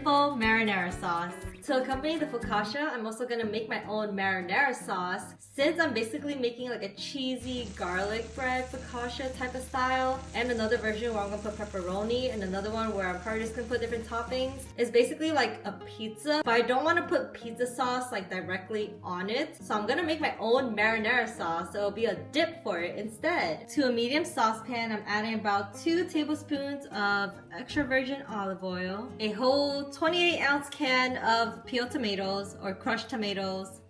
simple marinara sauce. To accompany the focaccia, I'm also gonna make my own marinara sauce. Since I'm basically making like a cheesy garlic bread focaccia type of style, and another version where I'm gonna put pepperoni, and another one where I'm probably just gonna put different toppings, it's basically like a pizza, but I don't want to put pizza sauce like directly on it. So I'm gonna make my own marinara sauce, so it'll be a dip for it instead. To a medium saucepan, I'm adding about 2 tablespoons of extra virgin olive oil, a whole 28-ounce can of peeled tomatoes or crushed tomatoes.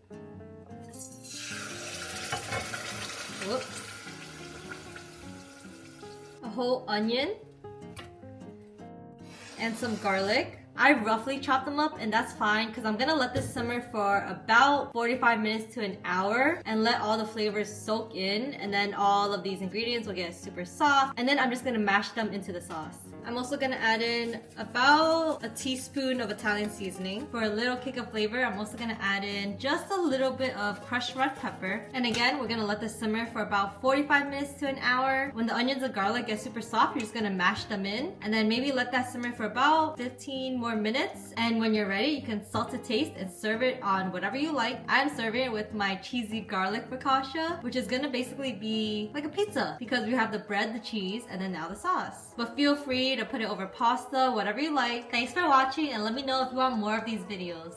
Whoops. A whole onion and some garlic. I roughly chop them up, and that's fine because I'm gonna let this simmer for about 45 minutes to an hour and let all the flavors soak in, and then all of these ingredients will get super soft, and then I'm just gonna mash them into the sauce. I'm also gonna add in about a teaspoon of Italian seasoning. For a little kick of flavor, I'm also gonna add in just a little bit of crushed red pepper. And again, we're gonna let this simmer for about 45 minutes to an hour. When the onions and garlic get super soft, you're just gonna mash them in, and then maybe let that simmer for about 15 more minutes. And when you're ready, you can salt to taste and serve it on whatever you like. I'm serving it with my cheesy garlic focaccia, which is gonna basically be like a pizza because we have the bread, the cheese, and then now the sauce. But feel free to put it over pasta, whatever you like. Thanks for watching, and let me know if you want more of these videos.